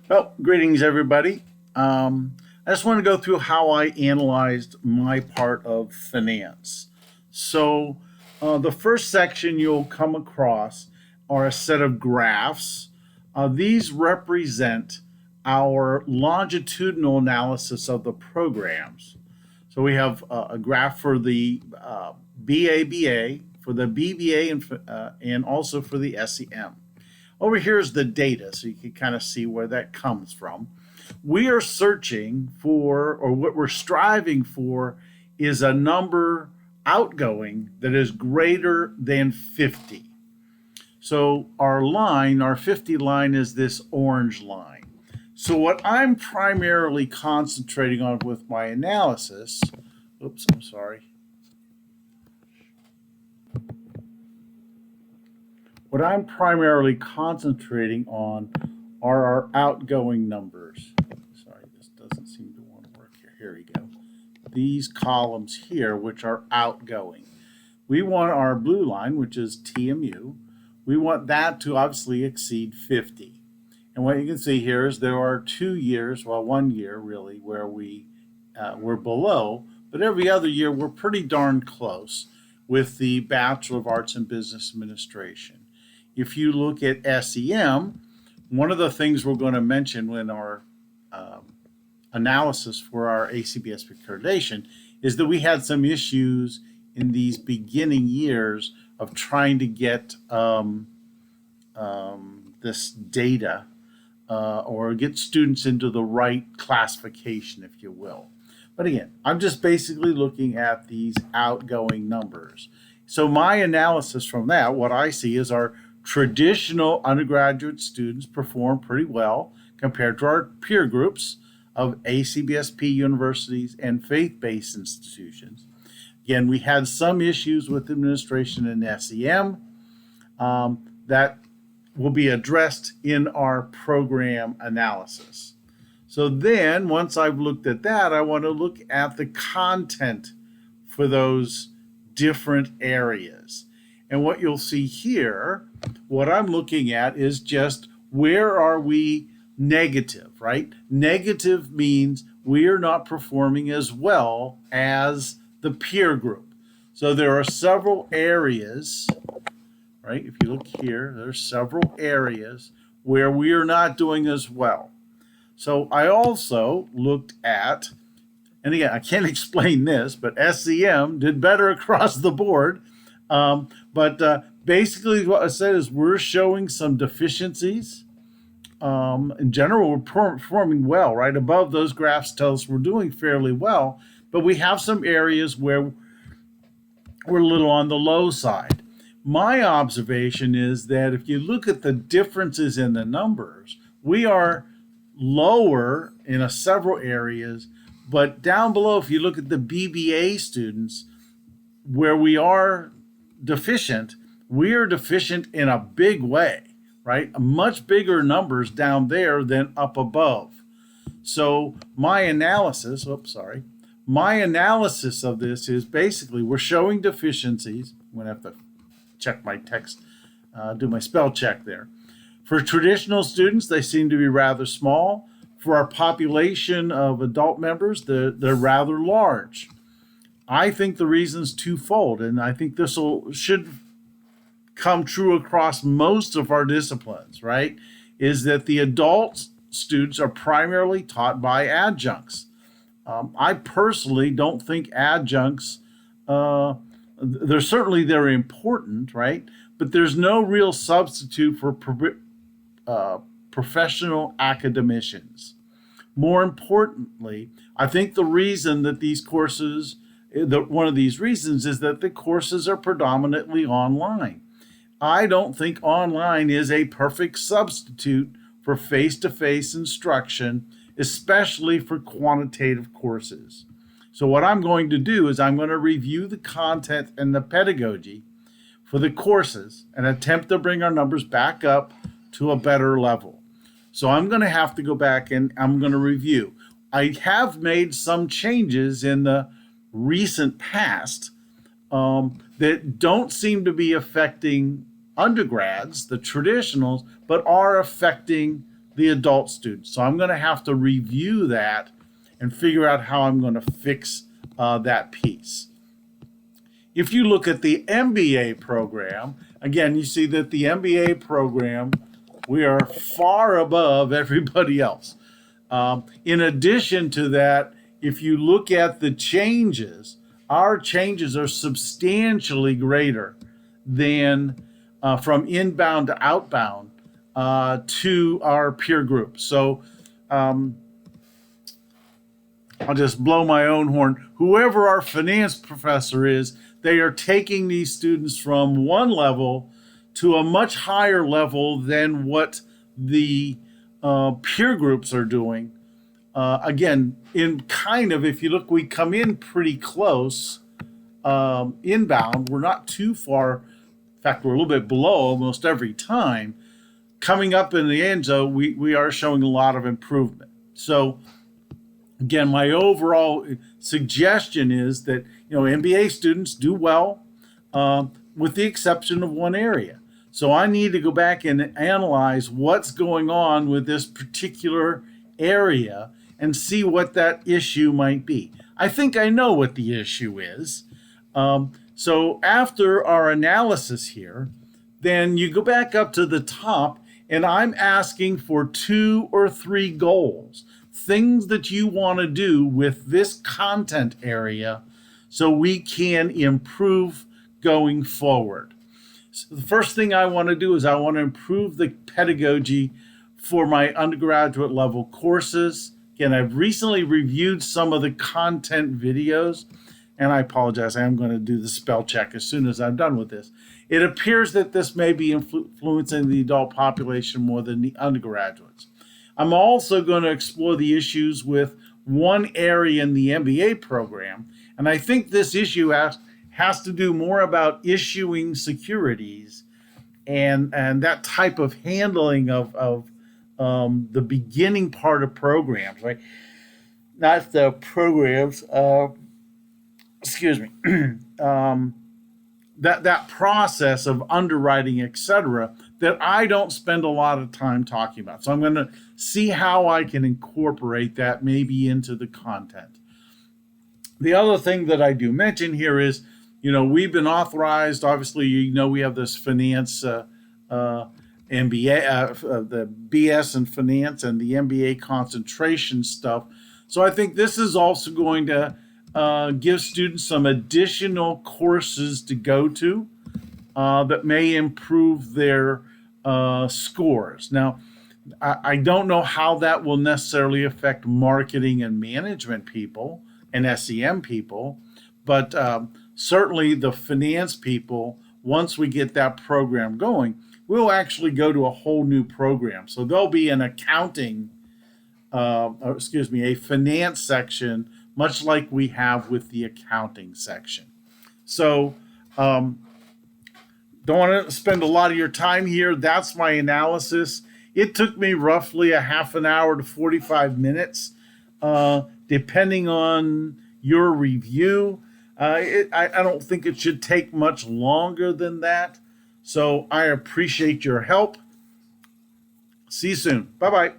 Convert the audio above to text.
Well, greetings, everybody. I just want to go through how I analyzed my part of finance. So, the first section you'll come across are a set of graphs. These represent our longitudinal analysis of the programs. So, we have a graph for the BABA, for the BBA, and also for the SEM. Over here is the data, so you can kind of see where that comes from. We are searching for, or what we're striving for, is a number outgoing that is greater than 50. So our line, our 50 line, is this orange line. So what I'm primarily concentrating on with my analysis, oops, I'm sorry. What I'm primarily concentrating on are our outgoing numbers. Sorry, this doesn't seem to want to work here. Here we go. These columns here, which are outgoing. We want our blue line, which is TMU, we want that to obviously exceed 50. And what you can see here is there are 2 years, well, 1 year really, where we're below, but every other year we're pretty darn close with the Bachelor of Arts in Business Administration. If you look at SEM, one of the things we're going to mention in our analysis for our ACBSP accreditation is that we had some issues in these beginning years of trying to get this data or get students into the right classification, if you will. But again, I'm just basically looking at these outgoing numbers. So my analysis from that, what I see is our traditional undergraduate students perform pretty well compared to our peer groups of ACBSP universities and faith-based institutions. Again, we had some issues with administration and SEM that will be addressed in our program analysis. So then, once I've looked at that, I want to look at the content for those different areas. And what you'll see here, what I'm looking at is just where are we negative, right? Negative means we are not performing as well as the peer group. So there are several areas, right? If you look here, there's several areas where we are not doing as well. So I also looked at, and again, I can't explain this, but SEM did better across the board. But basically what I said is we're showing some deficiencies. In general, we're performing well, right? Above those graphs tell us we're doing fairly well, but we have some areas where we're a little on the low side. My observation is that if you look at the differences in the numbers, we are lower in several areas, but down below, if you look at the BBA students, where we are deficient, we are deficient in a big way, right? Much bigger numbers down there than up above. So my analysis of this is basically we're showing deficiencies. I'm going to have to check my text, do my spell check there. For traditional students, they seem to be rather small. For our population of adult members, they're rather large. I think the reason's twofold, and I think this should come true across most of our disciplines, right? Is that the adult students are primarily taught by adjuncts. I personally don't think adjuncts, they're important, right? But there's no real substitute for professional academicians. More importantly, I think the reason that these courses, one of these reasons is that the courses are predominantly online. I don't think online is a perfect substitute for face-to-face instruction, especially for quantitative courses. So what I'm going to do is I'm going to review the content and the pedagogy for the courses and attempt to bring our numbers back up to a better level. So I'm going to have to go back and I'm going to review. I have made some changes in the recent past that don't seem to be affecting undergrads, the traditionals, but are affecting the adult students. So I'm going to have to review that and figure out how I'm going to fix that piece. If you look at the MBA program, again, you see that the MBA program, we are far above everybody else. In addition to that, if you look at the changes, our changes are substantially greater than from inbound to outbound to our peer group. So I'll just blow my own horn. Whoever our finance professor is, they are taking these students from one level to a much higher level than what the peer groups are doing. Again, in kind of, if you look, we come in pretty close inbound. We're not too far. In fact, we're a little bit below almost every time. Coming up in the end, though, we are showing a lot of improvement. So, again, my overall suggestion is that, MBA students do well, with the exception of one area. So I need to go back and analyze what's going on with this particular area and see what that issue might be. I think I know what the issue is. So after our analysis here, then you go back up to the top, and I'm asking for 2 or 3 goals, things that you want to do with this content area so we can improve going forward. So the first thing I want to do is I want to improve the pedagogy for my undergraduate level courses. Again, I've recently reviewed some of the content videos, and I apologize, I am going to do the spell check as soon as I'm done with this. It appears that this may be influencing the adult population more than the undergraduates. I'm also going to explore the issues with one area in the MBA program, and I think this issue has to do more about issuing securities and that type of handling of the beginning part of programs, right? Not the programs, excuse me, that process of underwriting, etc., that I don't spend a lot of time talking about. So I'm going to see how I can incorporate that maybe into the content. The other thing that I do mention here is, we've been authorized, obviously, we have this finance MBA, the BS in finance and the MBA concentration stuff. So I think this is also going to give students some additional courses to go to that may improve their scores. Now, I don't know how that will necessarily affect marketing and management people and SEM people, but certainly the finance people, once we get that program going, we'll actually go to a whole new program. So there'll be an accounting, a finance section, much like we have with the accounting section. So don't want to spend a lot of your time here. That's my analysis. It took me roughly a half an hour to 45 minutes, depending on your review. I don't think it should take much longer than that. So I appreciate your help. See you soon. Bye-bye.